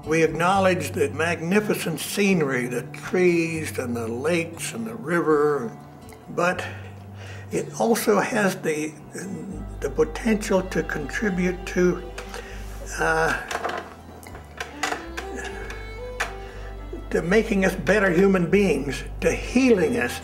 We acknowledge the magnificent scenery, the trees and the lakes and the river, but it also has the potential to contribute to making us better human beings, to healing us.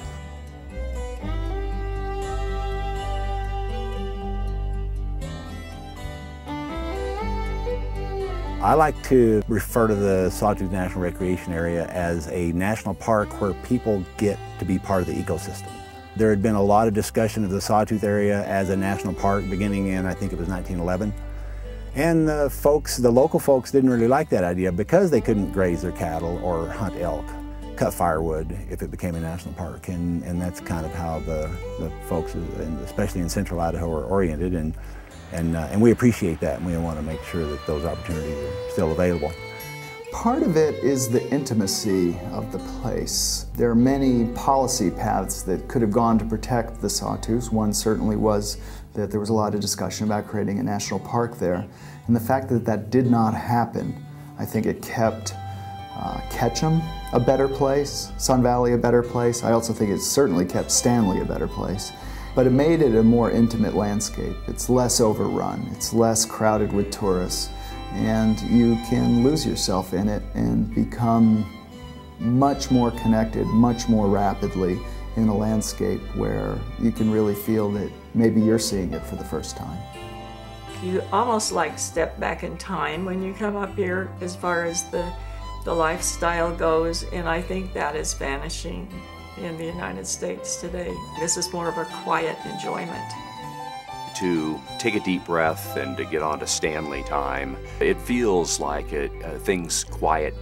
I like to refer to the Sawtooth National Recreation Area as a national park where people get to be part of the ecosystem. There had been a lot of discussion of the Sawtooth area as a national park beginning in, I think it was 1911. And the local folks didn't really like that idea because they couldn't graze their cattle or hunt elk, cut firewood if it became a national park. And that's kind of how the folks, especially in central Idaho, are oriented. And we appreciate that, and we want to make sure that those opportunities are still available. Part of it is the intimacy of the place. There are many policy paths that could have gone to protect the Sawtooths. One certainly was that there was a lot of discussion about creating a national park there. And the fact that that did not happen, I think it kept Ketchum a better place, Sun Valley a better place. I also think it certainly kept Stanley a better place. But it made it a more intimate landscape. It's less overrun, it's less crowded with tourists, and you can lose yourself in it and become much more connected, much more rapidly in a landscape where you can really feel that maybe you're seeing it for the first time. You almost like step back in time when you come up here as far as the lifestyle goes, and I think that is vanishing in the United States today. This is more of a quiet enjoyment. To take a deep breath and to get on to Stanley time, it feels like things quiet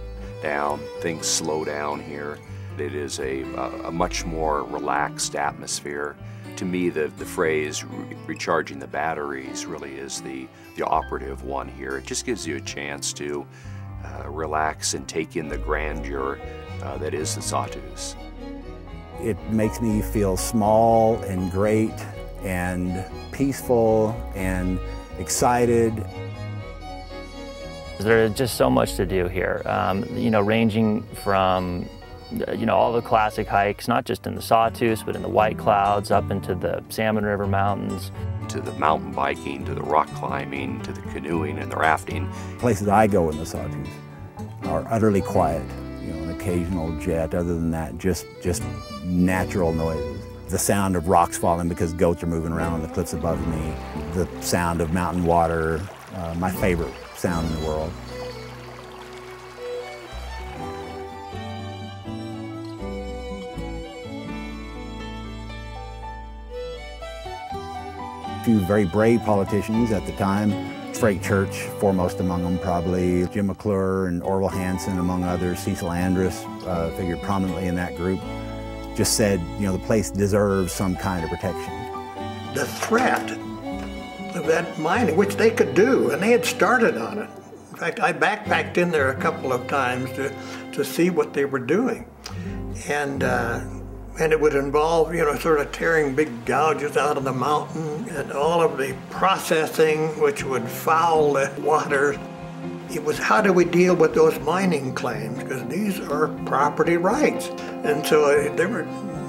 down, things slow down here. It is a much more relaxed atmosphere. To me, the phrase recharging the batteries really is the operative one here. It just gives you a chance to relax and take in the grandeur that is the Sawtooths. It makes me feel small and great and peaceful and excited. There's just so much to do here, you know, ranging from all the classic hikes, not just in the Sawtooths, but in the White Clouds, up into the Salmon River Mountains. To the mountain biking, to the rock climbing, to the canoeing and the rafting. Places I go in the Sawtooths are utterly quiet. An occasional jet, other than that, just natural noises. The sound of rocks falling because goats are moving around on the cliffs above me. The sound of mountain water, my favorite sound in the world. A few very brave politicians at the time. Frank Church, foremost among them probably, Jim McClure and Orville Hanson among others, Cecil Andrus figured prominently in that group, just said, the place deserves some kind of protection. The threat of that mining, which they could do, and they had started on it. In fact, I backpacked in there a couple of times to see what they were doing. And it would involve, sort of tearing big gouges out of the mountain and all of the processing which would foul the water. It was how do we deal with those mining claims, because these are property rights. And so there were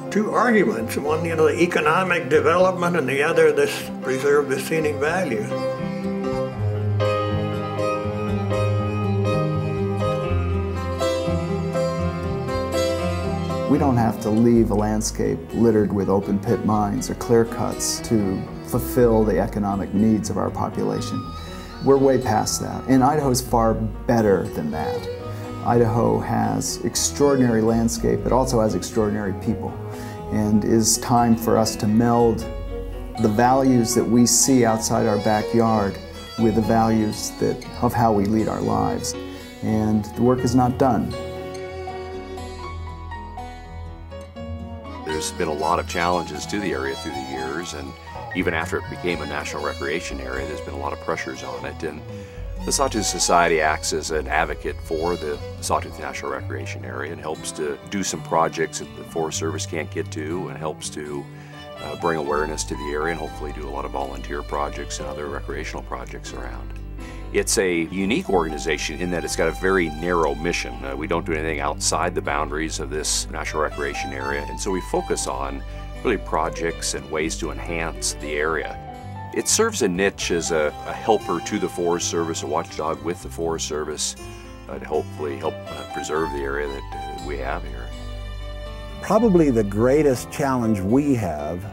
two arguments, one, the economic development, and the other, this preserve the scenic value. We don't have to leave a landscape littered with open pit mines or clear cuts to fulfill the economic needs of our population. We're way past that, and Idaho's far better than that. Idaho has extraordinary landscape, but also has extraordinary people, and it's time for us to meld the values that we see outside our backyard with the values of how we lead our lives. And the work is not done. There's been a lot of challenges to the area through the years, and even after it became a national recreation area, there's been a lot of pressures on it. And the Sawtooth Society acts as an advocate for the Sawtooth National Recreation Area and helps to do some projects that the Forest Service can't get to, and helps to bring awareness to the area and hopefully do a lot of volunteer projects and other recreational projects around. It's a unique organization in that it's got a very narrow mission. We don't do anything outside the boundaries of this natural recreation area, and so we focus on really projects and ways to enhance the area. It serves a niche as a helper to the Forest Service, a watchdog with the Forest Service, to hopefully help preserve the area that we have here. Probably the greatest challenge we have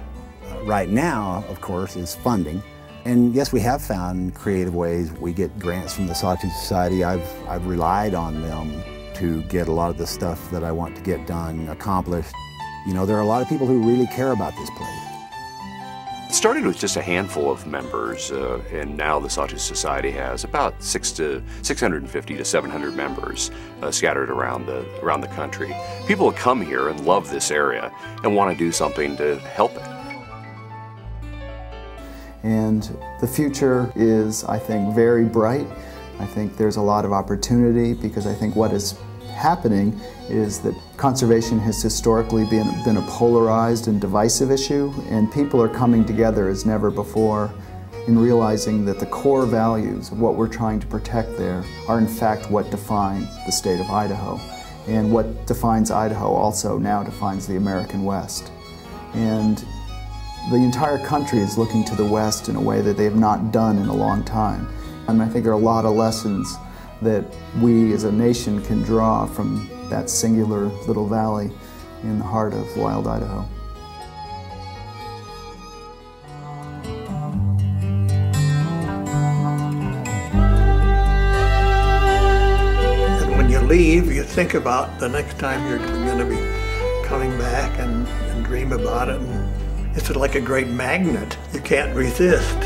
right now, of course, is funding. And yes, we have found creative ways. We get grants from the Sawtooth Society. I've relied on them to get a lot of the stuff that I want to get done accomplished. You know, there are a lot of people who really care about this place. It started with just a handful of members, and now the Sawtooth Society has about 650 to 700 members scattered around the country. People come here and love this area and want to do something to help it. And the future is, I think, very bright. I think there's a lot of opportunity, because I think what is happening is that conservation has historically been a polarized and divisive issue, and people are coming together as never before in realizing that the core values of what we're trying to protect there are in fact what define the state of Idaho. And what defines Idaho also now defines the American West. And the entire country is looking to the West in a way that they have not done in a long time. And I think there are a lot of lessons that we as a nation can draw from that singular little valley in the heart of wild Idaho. And when you leave, you think about the next time you're going to be coming back and dream about it. And it's like a great magnet. You can't resist.